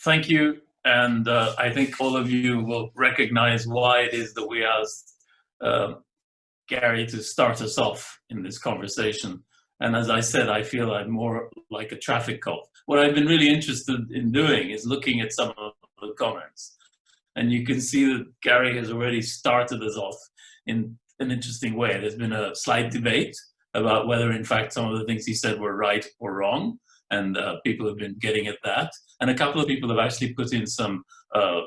thank you. And I think all of you will recognize why it is that we asked Gary to start us off in this conversation. And as I said, I feel I'm more like a traffic cop. What I've been really interested in doing is looking at some of the comments. And you can see that Gary has already started us off in an interesting way. There's been a slight debate about whether, in fact, some of the things he said were right or wrong. And people have been getting at that. And a couple of people have actually put in some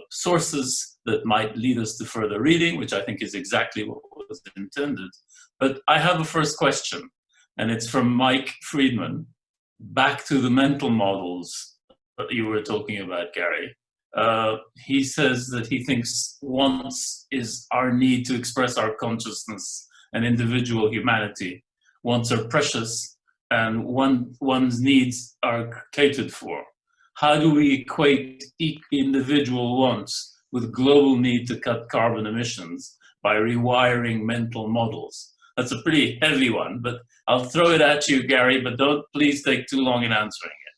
sources that might lead us to further reading, which I think is exactly what was intended. But I have a first question, and it's from Mike Friedman, back to the mental models that you were talking about, Gary. He says that he thinks wants is our need to express our consciousness and individual humanity. Wants are precious, and one's needs are catered for. How do we equate individual wants with global need to cut carbon emissions by rewiring mental models? That's a pretty heavy one, but I'll throw it at you, Gary, but don't please take too long in answering it.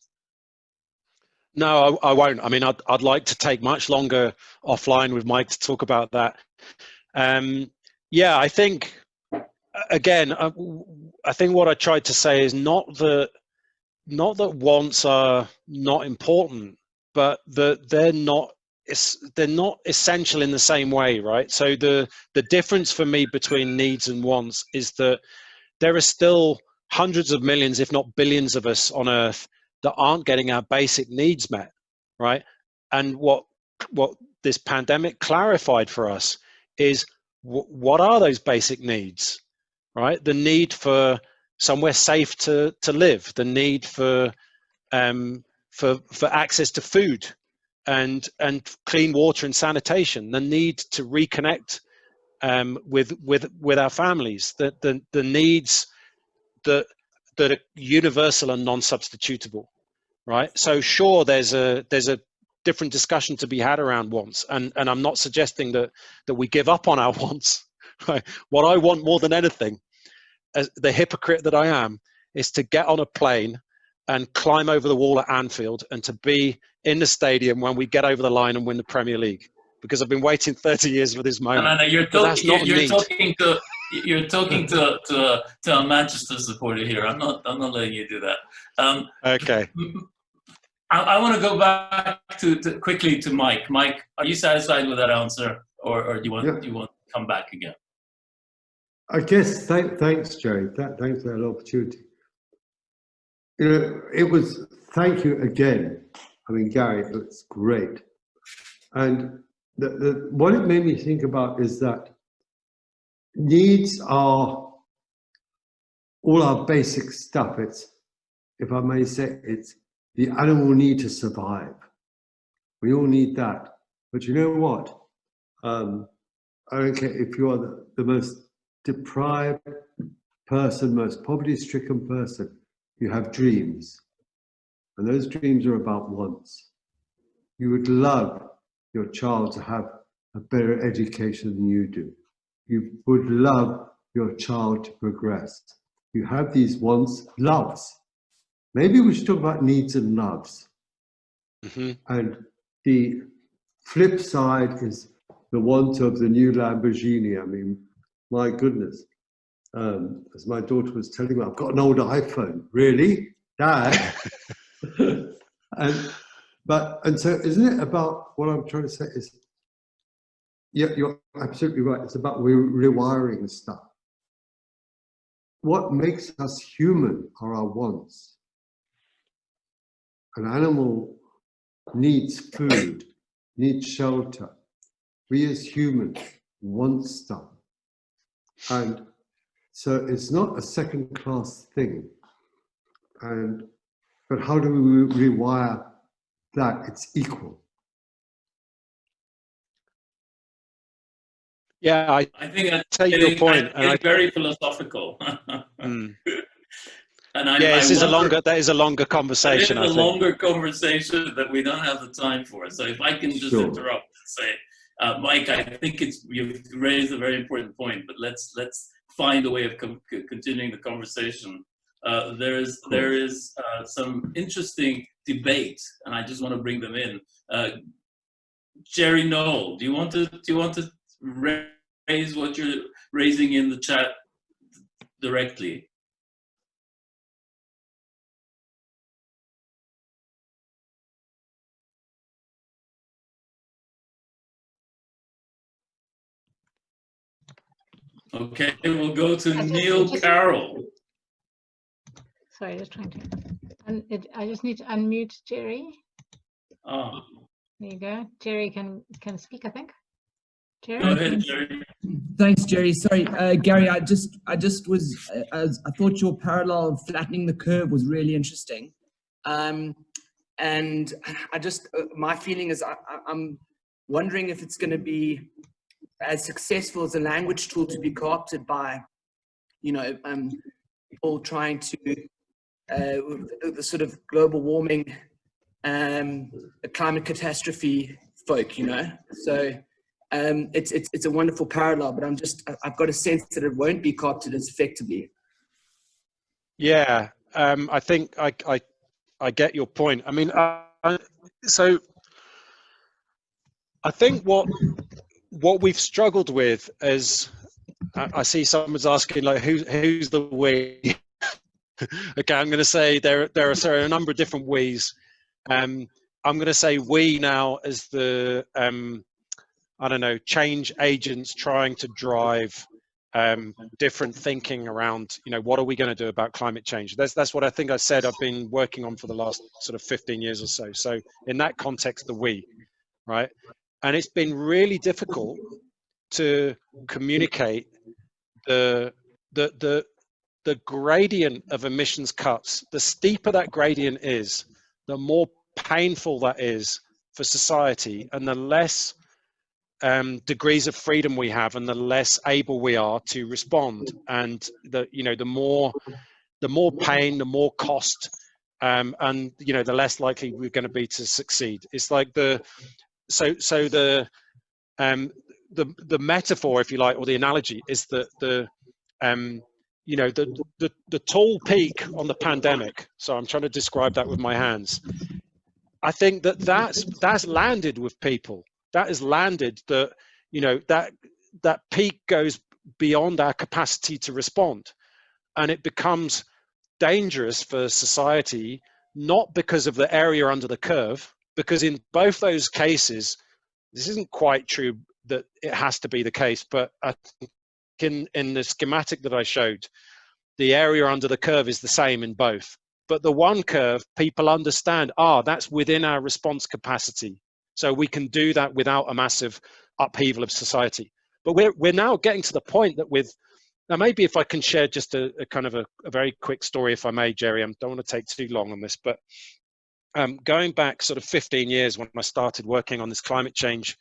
No, I won't. I mean, I'd like to take much longer offline with Mike to talk about that. Yeah, I think, again, I think what I tried to say is not that wants are not important, but that they're not essential in the same way, right? So the difference for me between needs and wants is that there are still hundreds of millions, if not billions of us on Earth that aren't getting our basic needs met, right? And what this pandemic clarified for us is what are those basic needs, right? The need for somewhere safe to live, the need for access to food and clean water and sanitation, the need to reconnect with our families, the needs that are universal and non-substitutable, right? So sure, there's a different discussion to be had around wants, and I'm not suggesting that we give up on our wants. Right? What I want more than anything, as the hypocrite that I am, is to get on a plane and climb over the wall at Anfield and to be in the stadium when we get over the line and win the Premier League, because I've been waiting 30 years for this moment. No, you're talking to a Manchester supporter here. I'm not letting you do that. Okay. I want to go back quickly to Mike. Mike, are you satisfied with that answer, or do you want to come back again? I guess thanks, Jerry. Thanks for that opportunity. You know, it was, thank you again. I mean, Gary, it's great. And what it made me think about is that needs are all our basic stuff. It's, if I may say, it's the animal need to survive. We all need that. But you know what? I don't care if you are the most deprived person, most poverty-stricken person, you have dreams. And those dreams are about wants. You would love your child to have a better education than you do. You would love your child to progress. You have these wants, loves. Maybe we should talk about needs and loves. Mm-hmm. And the flip side is the want of the new Lamborghini. I mean, my goodness. As my daughter was telling me, I've got an old iPhone. Really? Dad? And so isn't it about, what I'm trying to say is, yeah, you're absolutely right. It's about rewiring stuff. What makes us human are our wants. An animal needs food, needs shelter. We as humans want stuff. And so it's not a second-class thing. But how do we rewire that it's equal? Yeah, I think I take your point. It's very philosophical. And that is a longer conversation. It is a longer conversation that we don't have the time for. So if I can just interrupt and say, Mike, I think you've raised a very important point, but let's find a way of continuing the conversation there is some interesting debate, and I just want to bring them in. Jerry Noel, do you want to raise what you're raising in the chat directly? Okay, we'll go to Neil Carroll. Sorry, just trying to. I just need to unmute Jerry. Oh. There you go. Jerry can speak, I think. Jerry? Go ahead, Jerry. Thanks, Jerry. Sorry, Gary. I thought your parallel of flattening the curve was really interesting, and my feeling is I'm wondering if it's going to be as successful as a language tool to be co-opted by, people trying to the sort of global warming, climate catastrophe folk, So it's a wonderful parallel, but I've got a sense that it won't be co-opted as effectively. Yeah, I think I get your point. I mean, so I think what we've struggled with is, I see someone's asking, like, who's the we? Okay, I'm going to say there are a number of different we's. I'm going to say we now as the I don't know, change agents trying to drive different thinking around, what are we going to do about climate change? That's what I think I said I've been working on for the last sort of 15 years or so. So in that context, the we, right? And it's been really difficult to communicate the gradient of emissions cuts. The steeper that gradient is, the more painful that is for society, and the less degrees of freedom we have, and the less able we are to respond. And the more pain, the more cost, and the less likely we're going to be to succeed. It's like the metaphor, if you like, or the analogy is that the tall peak on the pandemic. So I'm trying to describe that with my hands. I think that's landed with people. That has landed that, that peak goes beyond our capacity to respond, and it becomes dangerous for society, not because of the area under the curve, because in both those cases, this isn't quite true that it has to be the case, but I think in the schematic that I showed, the area under the curve is the same in both. But the one curve, people understand, that's within our response capacity. So we can do that without a massive upheaval of society. But we're now getting to the point that now maybe if I can share just a kind of a very quick story, if I may, Jerry, I don't want to take too long on this, but going back sort of 15 years when I started working on this climate change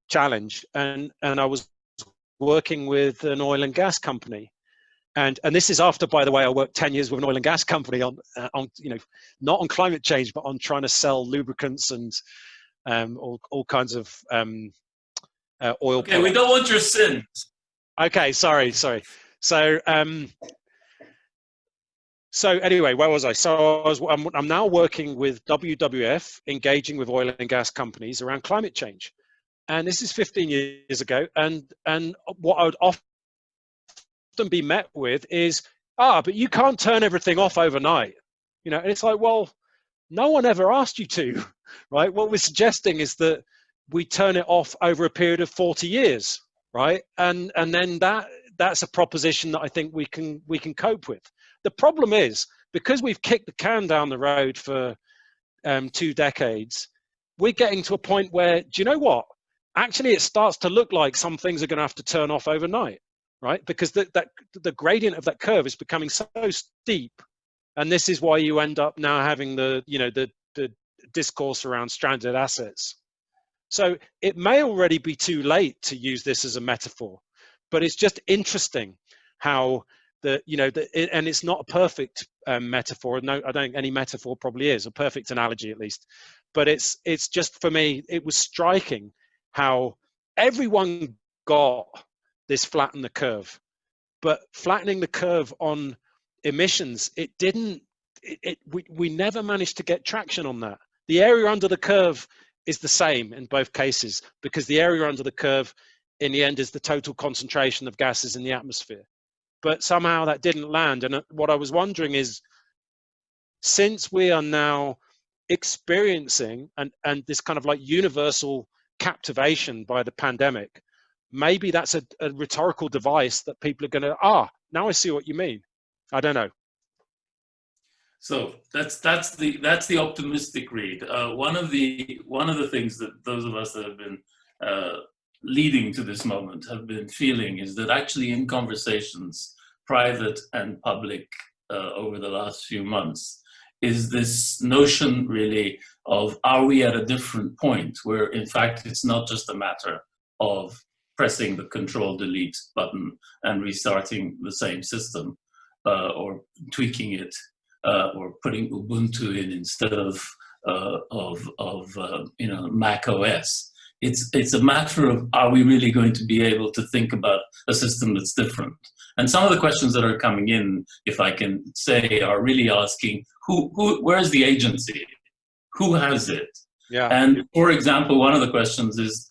challenge, and I was working with an oil and gas company. And this is after, by the way, I worked 10 years with an oil and gas company on not on climate change, but on trying to sell lubricants and all kinds of oil. Okay, we don't want your sins. Okay, sorry. So anyway, where was I? So I'm now working with WWF, engaging with oil and gas companies around climate change, and this is 15 years ago. And what I would often be met with is, but you can't turn everything off overnight, and it's like, well, no one ever asked you to, right? What we're suggesting is that we turn it off over a period of 40 years, right? And then that's a proposition that I think we can cope with. The problem is, because we've kicked the can down the road for 2 decades, we're getting to a point where, do you know what? Actually, it starts to look like some things are going to have to turn off overnight. Right, because the gradient of that curve is becoming so steep, and this is why you end up now having the discourse around stranded assets. So it may already be too late to use this as a metaphor, but it's just interesting how and it's not a perfect metaphor. No, I don't think any metaphor probably is a perfect analogy, at least. But it's just, for me, it was striking how everyone got this flatten the curve, but flattening the curve on emissions, we never managed to get traction on that. The area under the curve is the same in both cases, because the area under the curve in the end is the total concentration of gases in the atmosphere. But somehow that didn't land. And what I was wondering is, since we are now experiencing and this kind of like universal captivation by the pandemic, maybe that's a rhetorical device that people are going to, now I see what you mean. I don't know. So that's the optimistic read. One of the things that those of us that have been leading to this moment have been feeling is that actually in conversations, private and public, over the last few months, is this notion really of, are we at a different point where in fact it's not just a matter of pressing the Control-Delete button and restarting the same system, or tweaking it, or putting Ubuntu in instead of Mac OS. It's a matter of, are we really going to be able to think about a system that's different? And some of the questions that are coming in, if I can say, are really asking, where's the agency? Who has it? Yeah. And for example, one of the questions is,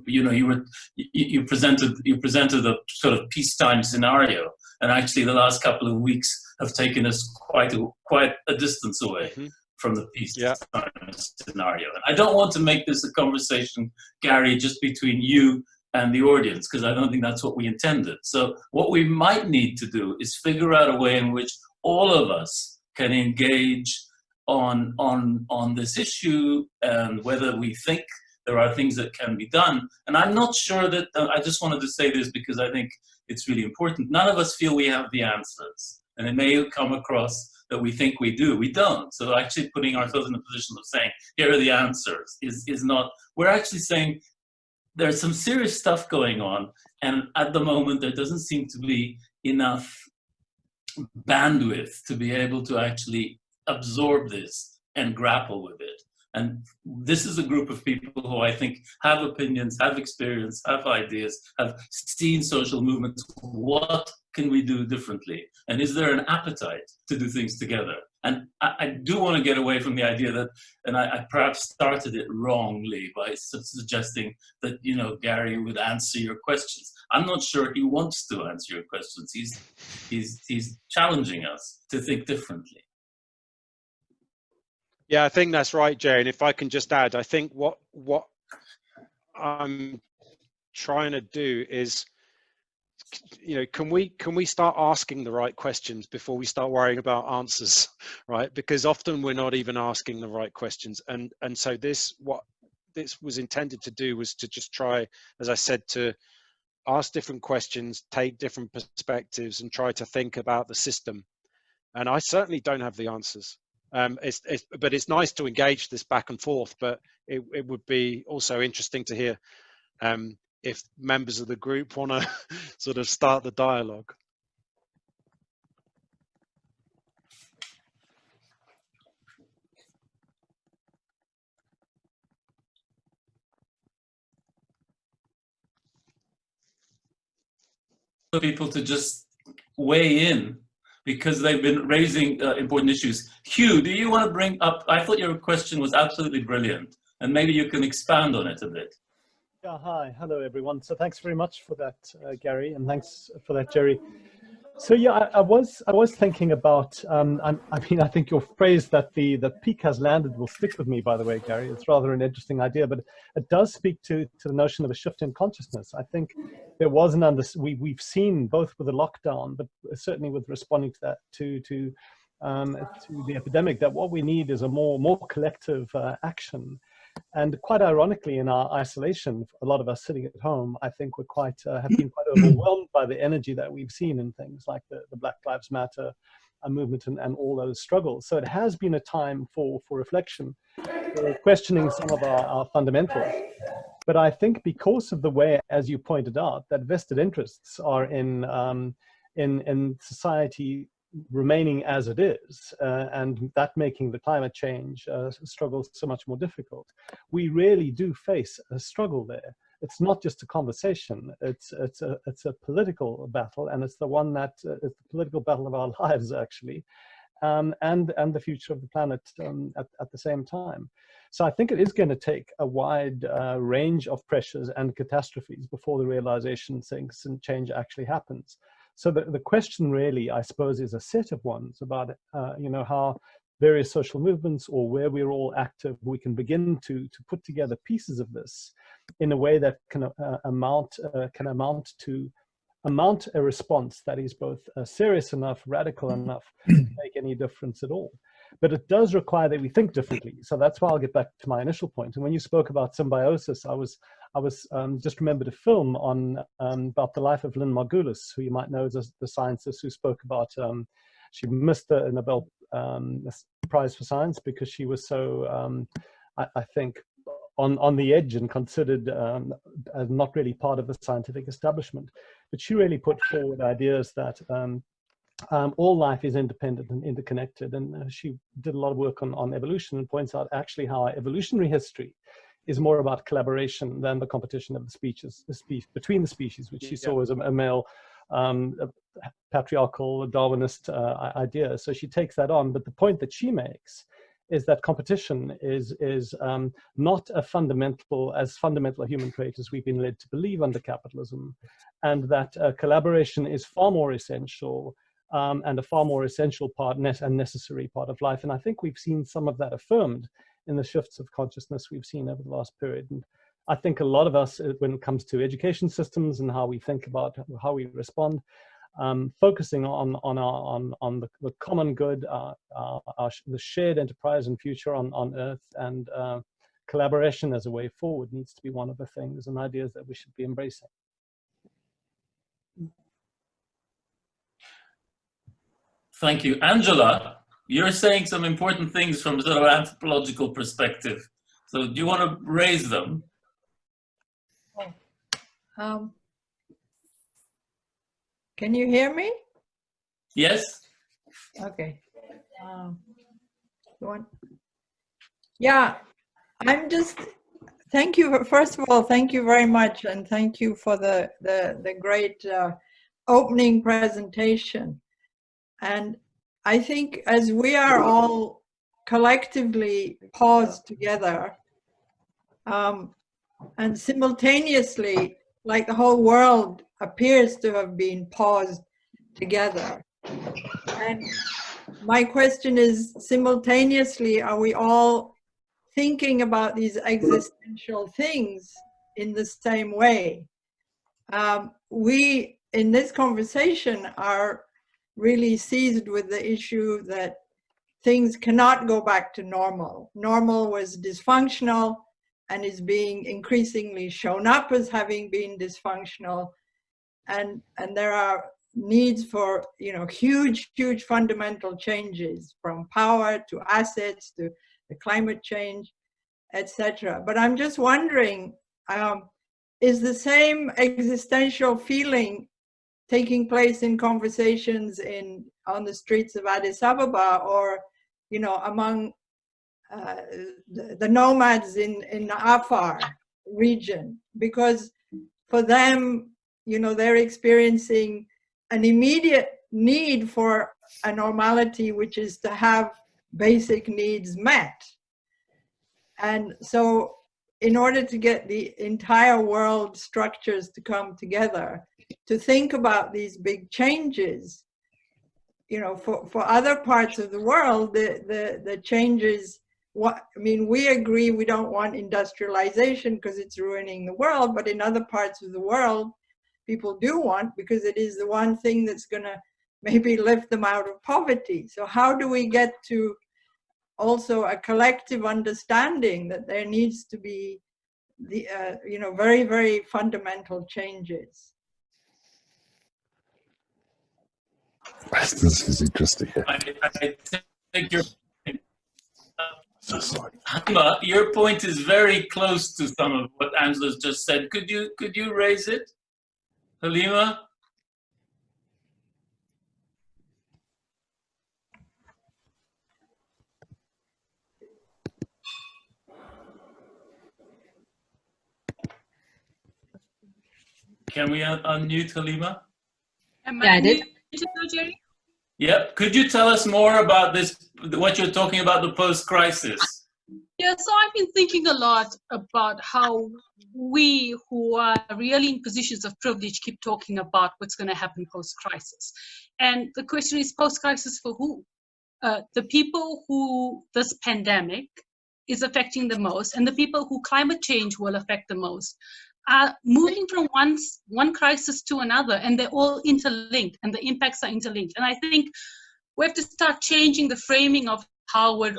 you presented a sort of peacetime scenario, and actually the last couple of weeks have taken us quite a distance away from the peacetime scenario. And I don't want to make this a conversation, Gary, just between you and the audience, because I don't think that's what we intended. So what we might need to do is figure out a way in which all of us can engage on this issue, and whether we think there are things that can be done. And I'm not sure that, I just wanted to say this because I think it's really important. None of us feel we have the answers. And it may come across that we think we do. We don't. So actually putting ourselves in a position of saying, here are the answers, is not, we're actually saying, there's some serious stuff going on, and at the moment there doesn't seem to be enough bandwidth to be able to actually absorb this and grapple with it. And this is a group of people who I think have opinions, have experience, have ideas, have seen social movements. What can we do differently? And is there an appetite to do things together? And I do want to get away from the idea that, and I perhaps started it wrongly by suggesting that, Gary would answer your questions. I'm not sure he wants to answer your questions. He's challenging us to think differently. Yeah, I think that's right, Jay. And if I can just add, I think what I'm trying to do is, can we start asking the right questions before we start worrying about answers, right? Because often we're not even asking the right questions. And so what this was intended to do was to just try, as I said, to ask different questions, take different perspectives, and try to think about the system. And I certainly don't have the answers. But it's nice to engage this back and forth, but it would be also interesting to hear if members of the group want to sort of start the dialogue. People to just weigh in, because they've been raising important issues. Hugh, do you want to bring up, I thought your question was absolutely brilliant, and maybe you can expand on it a bit. Yeah, hi, hello everyone. So thanks very much for that, Gary, and thanks for that, Jerry. So yeah, I was thinking about, I think your phrase that the peak has landed will stick with me, by the way, Gary. It's rather an interesting idea, but it does speak to the notion of a shift in consciousness. I think there was we've seen both with the lockdown, but certainly with responding to that, to the epidemic, that what we need is a more collective action. And quite ironically, in our isolation, a lot of us sitting at home, I think we're have been quite overwhelmed by the energy that we've seen in things like the Black Lives Matter movement and all those struggles. So it has been a time for reflection, for questioning some of our fundamentals. But I think because of the way, as you pointed out, that vested interests are in society remaining as it is, and that making the climate change struggle so much more difficult. We really do face a struggle there. it's not just a conversation. It's a political battle, and it's the one that it's the political battle of our lives, actually, and the future of the planet at the same time. So I think it is going to take a wide range of pressures and catastrophes before the realization sinks and change actually happens. So the question really, I suppose, is a set of ones about how various social movements, or where we're all active, we can begin to put together pieces of this in a way that can amount a response that is both serious enough, radical enough to make any difference at all. But it does require that we think differently. So that's why I'll get back to my initial point. And when you spoke about symbiosis, I was just remembered a film on about the life of Lynn Margulis, who you might know as the scientist who spoke about. She missed the Nobel Prize for Science because she was so, I think, on the edge and considered as not really part of the scientific establishment. But she really put forward ideas that all life is independent and interconnected. And she did a lot of work on evolution and points out actually how our evolutionary history is more about collaboration than the competition of between the species, which she saw as a male patriarchal Darwinist idea. So she takes that on. But the point that she makes is that competition is not as fundamental a human trait as we've been led to believe under capitalism, and that collaboration is far more essential and a far more essential part and necessary part of life. And I think we've seen some of that affirmed in the shifts of consciousness we've seen over the last period. And I think a lot of us, when it comes to education systems and how we think about how we respond, focusing on the common good, the shared enterprise and future on Earth, and collaboration as a way forward needs to be one of the things and ideas that we should be embracing. Thank you. Angela, you're saying some important things from sort of anthropological perspective. So do you want to raise them? Can you hear me? Yes? Okay. Yeah, I'm just, thank you. First of all, thank you very much. And thank you for the great opening presentation. And I think as we are all collectively paused together, and simultaneously, like the whole world appears to have been paused together. And my question is, simultaneously, are we all thinking about these existential things in the same way? We, in this conversation, are really seized with the issue that things cannot go back to normal. Normal was dysfunctional and is being increasingly shown up as having been dysfunctional. And there are needs for, huge fundamental changes, from power to assets to the climate change, etc. But I'm just wondering, is the same existential feeling taking place in conversations on the streets of Addis Ababa, or among the nomads in the Afar region? Because for them, they're experiencing an immediate need for a normality, which is to have basic needs met. And so in order to get the entire world structures to come together, to think about these big changes, for other parts of the world, the changes, we agree we don't want industrialization because it's ruining the world, but in other parts of the world, people do want, because it is the one thing that's going to maybe lift them out of poverty. So how do we get to also a collective understanding that there needs to be the very, very fundamental changes? This is interesting. I think your point is very close to some of what Angela's just said. Could you raise it, Halima? Can we unmute Halima? Yeah, I did. Jerry? Yep. Could you tell us more about this, what you're talking about, the post-crisis? Yeah, so I've been thinking a lot about how we who are really in positions of privilege keep talking about what's going to happen post-crisis. And the question is, post-crisis for who? The people who this pandemic is affecting the most, and the people who climate change will affect the most, are moving from one crisis to another, and they're all interlinked, and the impacts are interlinked. And I think we have to start changing the framing of how we're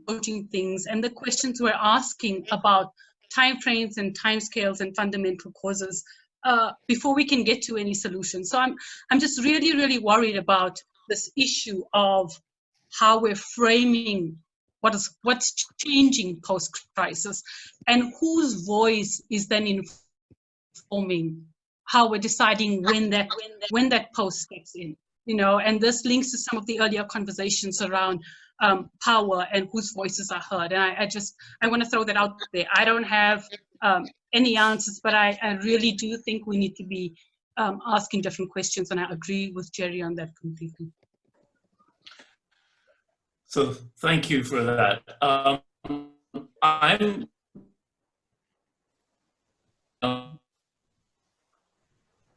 approaching things and the questions we're asking about timeframes and timescales and fundamental causes before we can get to any solution. So I'm just really, really worried about this issue of how we're framing what's changing post-crisis, and whose voice is then informing how we're deciding when that post steps in. You know, and this links to some of the earlier conversations around power and whose voices are heard. And I want to throw that out there. I don't have any answers, but I really do think we need to be asking different questions, and I agree with Jerry on that completely. So thank you for that. I'm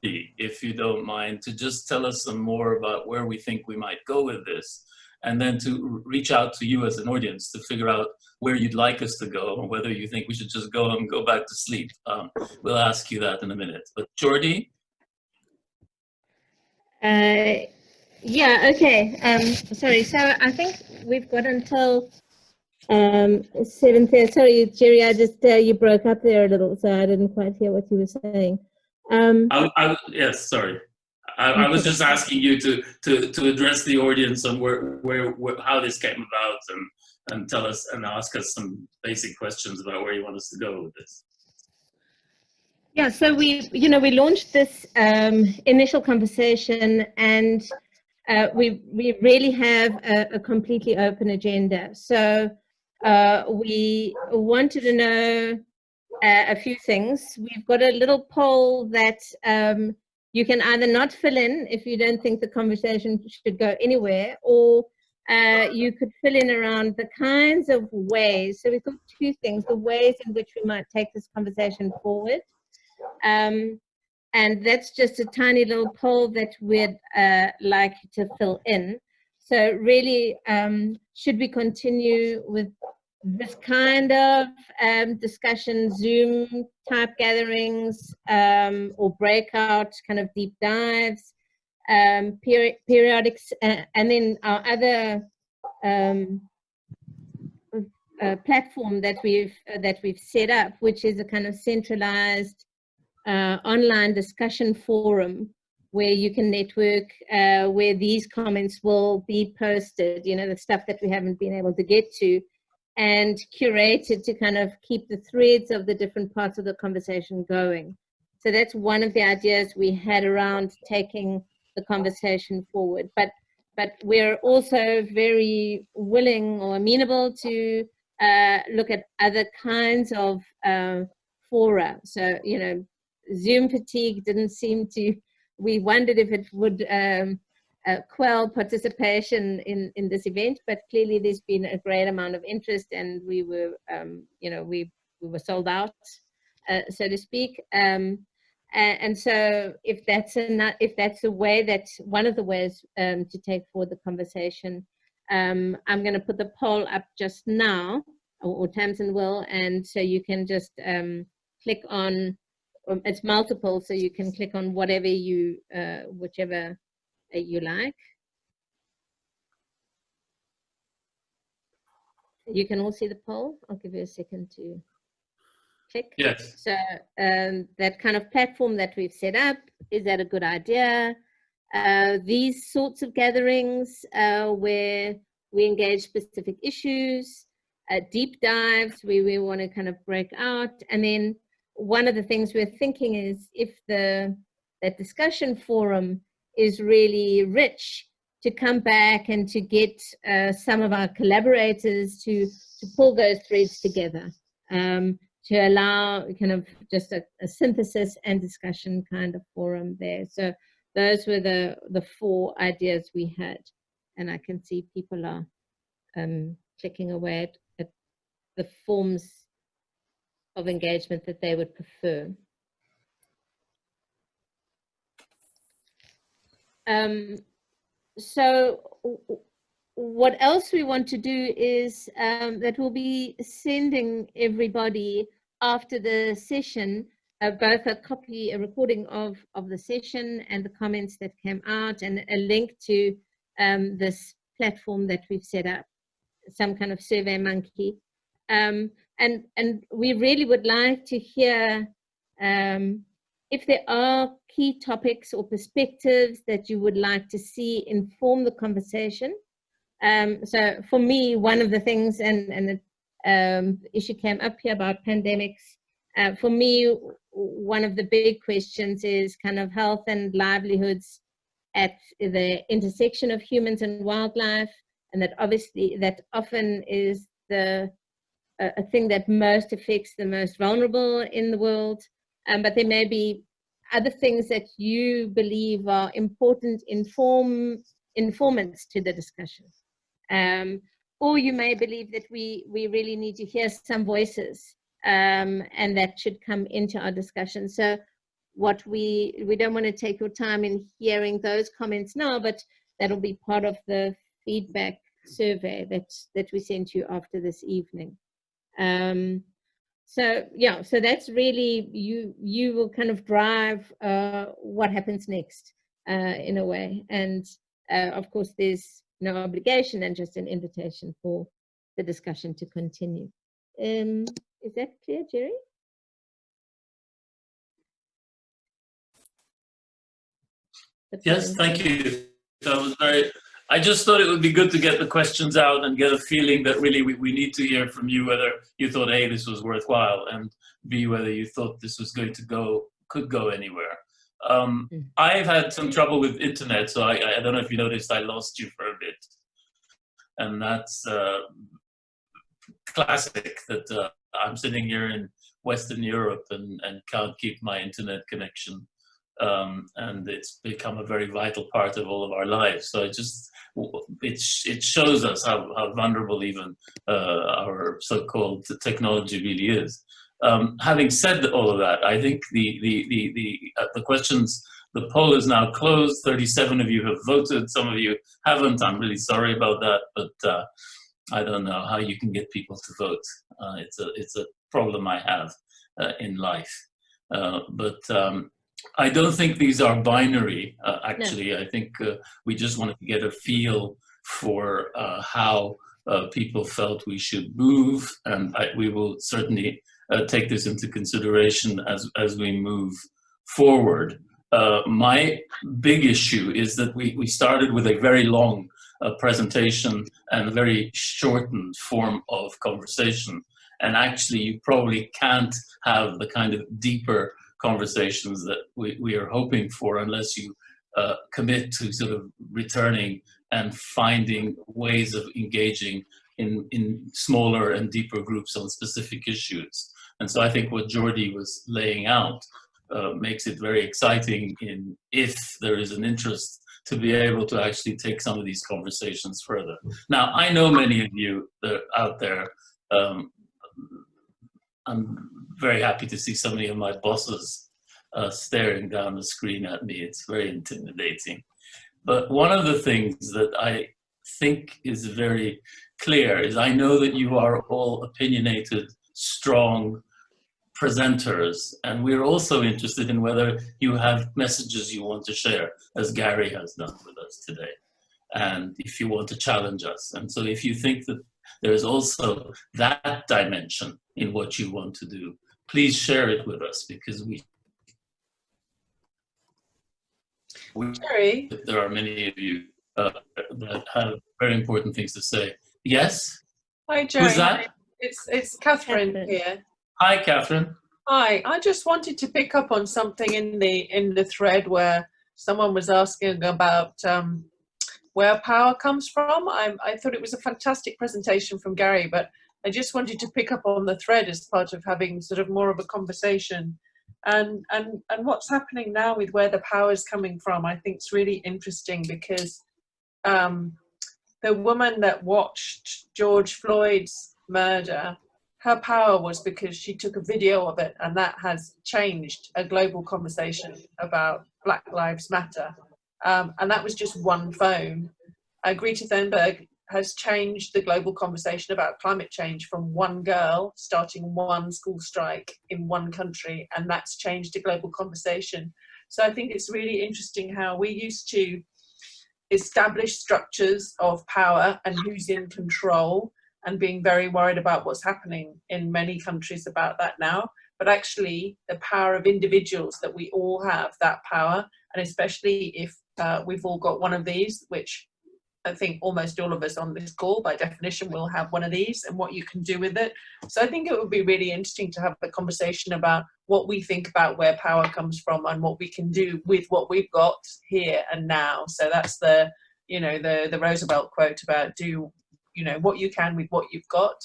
if you don't mind, to just tell us some more about where we think we might go with this, and then to reach out to you as an audience to figure out where you'd like us to go, or whether you think we should just go and go back to sleep. We'll ask you that in a minute. But Jordi? Yeah, okay. Sorry, so I think we've got until 7:30. Sorry, Jerry, I just, you broke up there a little, so I didn't quite hear what you were saying. Yes, sorry. I was just asking you to address the audience on where how this came about, and tell us and ask us some basic questions about where you want us to go with this. Yeah, so we launched this initial conversation, and we really have a completely open agenda. So we wanted to know a few things. We've got a little poll that you can either not fill in if you don't think the conversation should go anywhere, or you could fill in around the kinds of ways. So we thought two things: the ways in which we might take this conversation forward. And that's just a tiny little poll that we'd like to fill in. So really, should we continue with this kind of discussion, Zoom type gatherings, or breakout kind of deep dives, periodics, and then our other platform that we've set up, which is a kind of centralized online discussion forum where you can network, where these comments will be posted, the stuff that we haven't been able to get to, and curated to kind of keep the threads of the different parts of the conversation going. So that's one of the ideas we had around taking the conversation forward. But we're also very willing or amenable to look at other kinds of fora. So, Zoom fatigue didn't seem to, we wondered if it would quell participation in this event, but clearly there's been a great amount of interest, and we were, we were sold out, so to speak. And so if that's a way, that's one of the ways to take forward the conversation. I'm going to put the poll up just now, or Tamsin will, and so you can just click on. It's multiple, so you can click on whatever you, whichever you like. You can all see the poll. I'll give you a second to click. Yes. So that kind of platform that we've set up, is that a good idea? These sorts of gatherings where we engage specific issues, deep dives where we want to kind of break out, and then one of the things we're thinking is if that discussion forum is really rich, to come back and to get some of our collaborators to pull those threads together, to allow kind of just a synthesis and discussion kind of forum there. So those were the 4 ideas we had, and I can see people are clicking away at the forms of engagement that they would prefer. So what else we want to do is that we'll be sending everybody after the session both a recording of the session and the comments that came out, and a link to this platform that we've set up, some kind of Survey Monkey. And we really would like to hear if there are key topics or perspectives that you would like to see inform the conversation. So for me, one of the things, and the issue came up here about pandemics, for me, one of the big questions is kind of health and livelihoods at the intersection of humans and wildlife, and that obviously that often is a thing that most affects the most vulnerable in the world. But there may be other things that you believe are important informants to the discussion. Or you may believe that we really need to hear some voices, and that should come into our discussion. So what we don't want to take your time in hearing those comments now, but that'll be part of the feedback survey that we sent you after this evening. So yeah, so that's really, you will kind of drive what happens next in a way. And of course, there's no obligation and just an invitation for the discussion to continue. Is that clear, Jerry? Yes, thank you. That was I just thought it would be good to get the questions out and get a feeling that really we need to hear from you, whether you thought A, this was worthwhile, and B, whether you thought this was going to could go anywhere. I've had some trouble with internet, so I don't know if you noticed I lost you for a bit. And that's classic, that I'm sitting here in Western Europe and can't keep my internet connection. And it's become a very vital part of all of our lives. So it shows us how vulnerable even our so-called technology really is. Having said all of that, I think the questions, the poll is now closed. 37 of you have voted. Some of you haven't. I'm really sorry about that, but I don't know how you can get people to vote. It's a problem I have in life. I don't think these are binary, actually. No. I think we just wanted to get a feel for how people felt we should move, and we will certainly take this into consideration as we move forward. My big issue is that we started with a very long presentation and a very shortened form of conversation, and actually you probably can't have the kind of deeper conversations that we are hoping for unless you commit to sort of returning and finding ways of engaging in smaller and deeper groups on specific issues. And so I think what Jordi was laying out makes it very exciting if there is an interest to be able to actually take some of these conversations further. Now, I know many of you that are out there. I'm very happy to see so many of my bosses staring down the screen at me. It's very intimidating. But one of the things that I think is very clear is I know that you are all opinionated, strong presenters, and we're also interested in whether you have messages you want to share, as Gary has done with us today, and if you want to challenge us. And so if you think that there is also that dimension in what you want to do, please share it with us, because Jerry? There are many of you that have very important things to say. Yes? Hi, Jerry. Who's that? It's Catherine here. Hi, Catherine. Hi. I just wanted to pick up on something in the thread where someone was asking about where power comes from. I thought it was a fantastic presentation from Gary, but I just wanted to pick up on the thread as part of having sort of more of a conversation. And what's happening now with where the power is coming from, I think is really interesting, because the woman that watched George Floyd's murder, her power was because she took a video of it, and that has changed a global conversation about Black Lives Matter. And that was just one phone. Greta Thunberg has changed the global conversation about climate change from one girl starting one school strike in one country, and that's changed the global conversation. So I think it's really interesting how we used to establish structures of power and who's in control, and being very worried about what's happening in many countries about that now. But actually the power of individuals, that we all have that power, and especially if we've all got one of these, which I think almost all of us on this call by definition will have one of these, and what you can do with it. So I think it would be really interesting to have a conversation about what we think about where power comes from and what we can do with what we've got here and now. So that's the, you know, the Roosevelt quote about do, you know, what you can with what you've got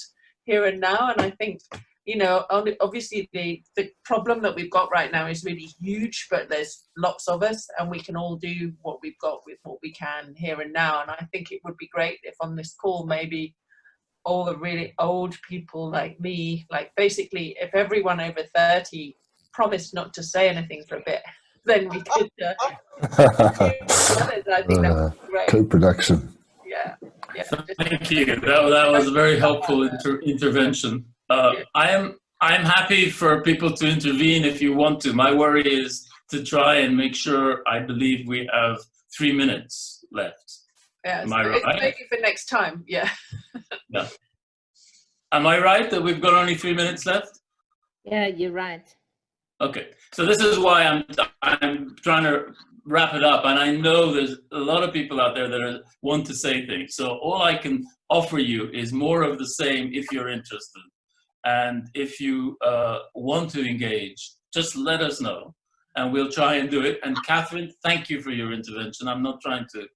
here and now. And I think, you know, obviously the problem that we've got right now is really huge, but there's lots of us, and we can all do what we've got with what we can here and now. And I think it would be great if on this call, maybe all the really old people like me, like basically if everyone over 30 promised not to say anything for a bit, then we could I think that would be great. Co-production. Yeah. Thank you. That was a very helpful intervention. I'm happy for people to intervene if you want to. My worry is to try and make sure. I believe we have 3 minutes left. Yeah, Am I right? Maybe for next time. Yeah. Yeah. Am I right that we've got only 3 minutes left? Yeah, you're right. Okay. So this is why I'm trying to wrap it up, and I know there's a lot of people out there that want to say things. So all I can offer you is more of the same if you're interested. And if you want to engage, just let us know, and we'll try and do it. And Catherine, thank you for your intervention. I'm not trying to,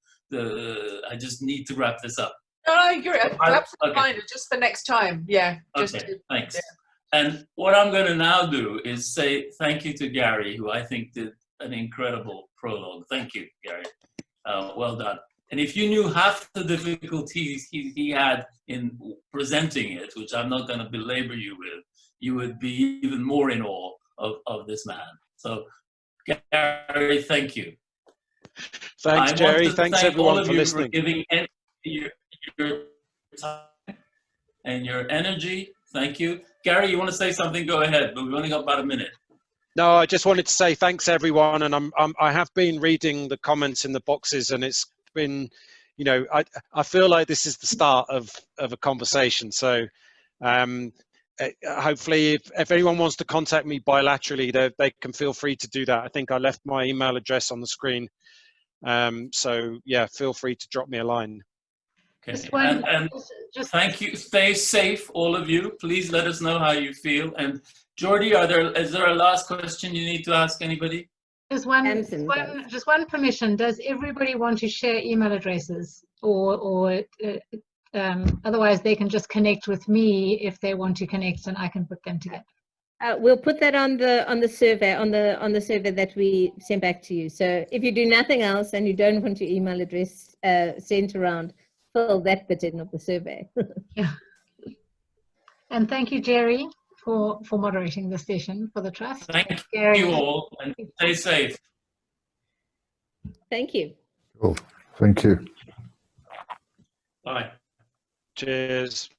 I just need to wrap this up. No, I agree. Absolutely fine. Just for next time. Yeah. Just okay, thanks. Yeah. And what I'm going to now do is say thank you to Gary, who I think did an incredible prologue. Thank you, Gary. Well done. And if you knew half the difficulties he had in presenting it, which I'm not going to belabor you with, you would be even more in awe of this man. So, Gary, thank you. Thanks, Jerry. Thanks, everyone, for listening. For giving your time and your energy. Thank you. Gary, you want to say something? Go ahead, but we've only got about a minute. No, I just wanted to say thanks, everyone. And I have been reading the comments in the boxes, and it's been, you know, I feel like this is the start of a conversation. So hopefully if anyone wants to contact me bilaterally, they can feel free to do that. I think I left my email address on the screen. So yeah, feel free to drop me a line. Okay. And thank you. Stay safe, all of you. Please let us know how you feel. And Jordi, is there a last question you need to ask anybody? Just one permission. Does everybody want to share email addresses, or otherwise they can just connect with me if they want to connect, and I can put them together. We'll put that on the survey on the survey that we sent back to you. So if you do nothing else and you don't want your email address sent around, fill that bit in of the survey. Yeah. And thank you, Jerry, for moderating the session for the trust. Thank you all, and stay safe. Thank you. Cool. Thank you. Bye. Cheers.